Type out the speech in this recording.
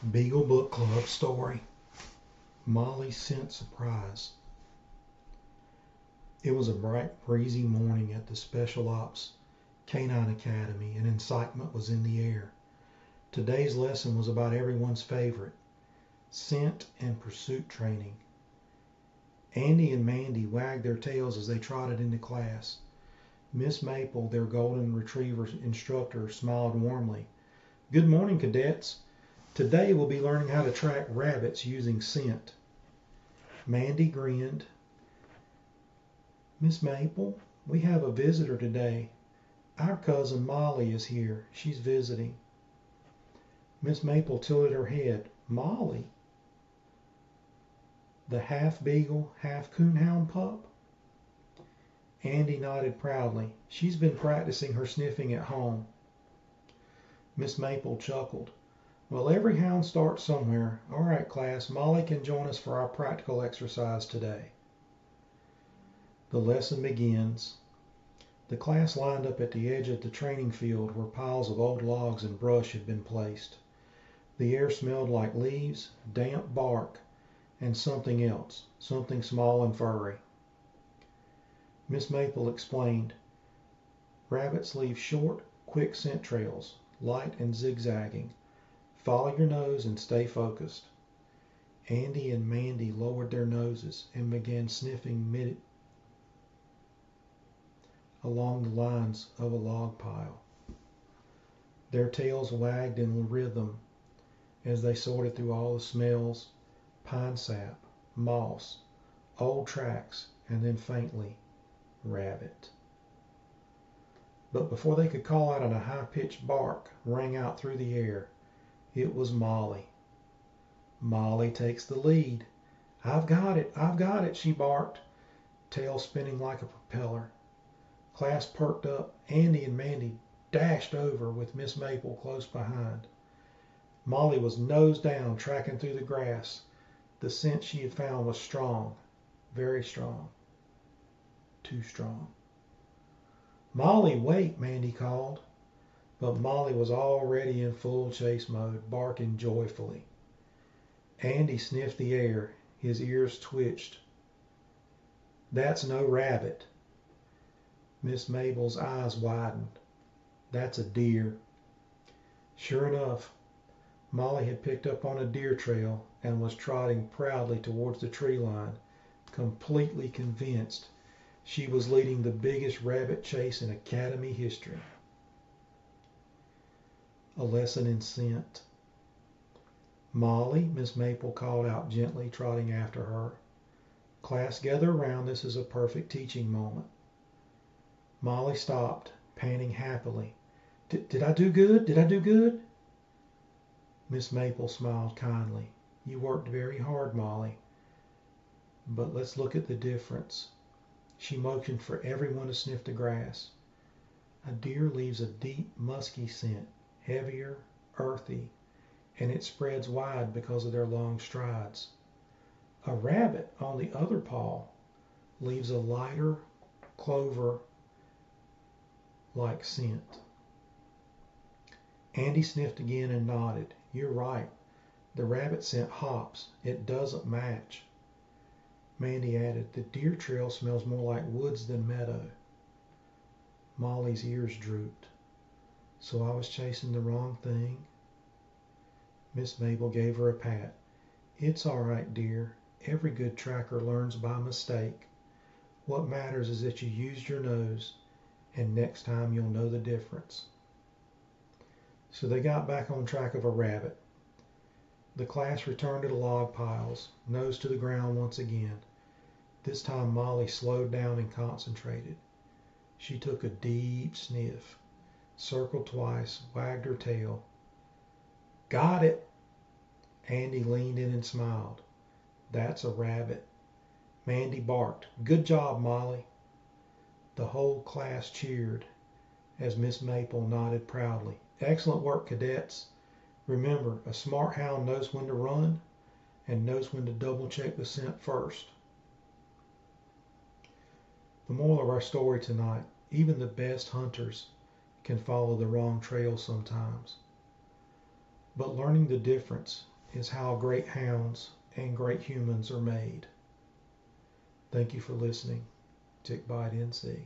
Beagle Book Club story, Molly's Scent Surprise. It was a bright, breezy morning at the Special Ops Canine Academy, and excitement was in the air. Today's lesson was about everyone's favorite, scent and pursuit training. Andy and Mandy wagged their tails as they trotted into class. Miss Maple, their golden retriever instructor, smiled warmly. "Good morning, cadets. Today we'll be learning how to track rabbits using scent." Mandy grinned. "Miss Maple, we have a visitor today. Our cousin Molly is here. She's visiting." Miss Maple tilted her head. "Molly? The half beagle, half coonhound pup?" Andy nodded proudly. "She's been practicing her sniffing at home." Miss Maple chuckled. "Well, every hound starts somewhere. All right, class, Molly can join us for our practical exercise today." The lesson begins. The class lined up at the edge of the training field where piles of old logs and brush had been placed. The air smelled like leaves, damp bark, and something else, something small and furry. Miss Maple explained, "Rabbits leave short, quick scent trails, light and zigzagging. Follow your nose and stay focused." Andy and Mandy lowered their noses and began sniffing along the lines of a log pile. Their tails wagged in rhythm as they sorted through all the smells: pine sap, moss, old tracks, and then faintly, rabbit. But before they could call out, and a high-pitched bark rang out through the air. It was Molly. Molly takes the lead. I've got it, she barked, tail spinning like a propeller. Class perked up. Andy and Mandy dashed over with Miss Maple close behind. Molly was nose down, tracking through the grass. The scent she had found was strong, very strong, too strong. "Molly, wait," Mandy called. But Molly was already in full chase mode, barking joyfully. Andy sniffed the air. His ears twitched. "That's no rabbit." Miss Mabel's eyes widened. "That's a deer." Sure enough, Molly had picked up on a deer trail and was trotting proudly towards the tree line, completely convinced she was leading the biggest rabbit chase in Academy history. A lesson in scent. "Molly," Miss Maple called out gently, trotting after her. "Class, gather around. This is a perfect teaching moment." Molly stopped, panting happily. Did I do good? Did I do good?" Miss Maple smiled kindly. "You worked very hard, Molly. But let's look at the difference." She motioned for everyone to sniff the grass. "A deer leaves a deep, musky scent, heavier, earthy, and it spreads wide because of their long strides. A rabbit, on the other paw, leaves a lighter, clover-like scent." Andy sniffed again and nodded. "You're right. The rabbit scent hops. It doesn't match." Mandy added, "The deer trail smells more like woods than meadow." Molly's ears drooped. "So I was chasing the wrong thing?" Miss Mabel gave her a pat. "It's all right, dear. Every good tracker learns by mistake. What matters is that you used your nose, and next time you'll know the difference." So they got back on track of a rabbit. The class returned to the log piles, nose to the ground once again. This time Molly slowed down and concentrated. She took a deep sniff, circled twice, wagged her tail. "Got it!" Andy leaned in and smiled. "That's a rabbit." Mandy barked, "Good job, Molly." The whole class cheered as Miss Maple nodded proudly. "Excellent work, cadets. Remember, a smart hound knows when to run and knows when to double check the scent first." The moral of our story tonight: even the best hunters can follow the wrong trail sometimes. but learning the difference is how great hounds and great humans are made. Thank you for listening. Tick Bite NC.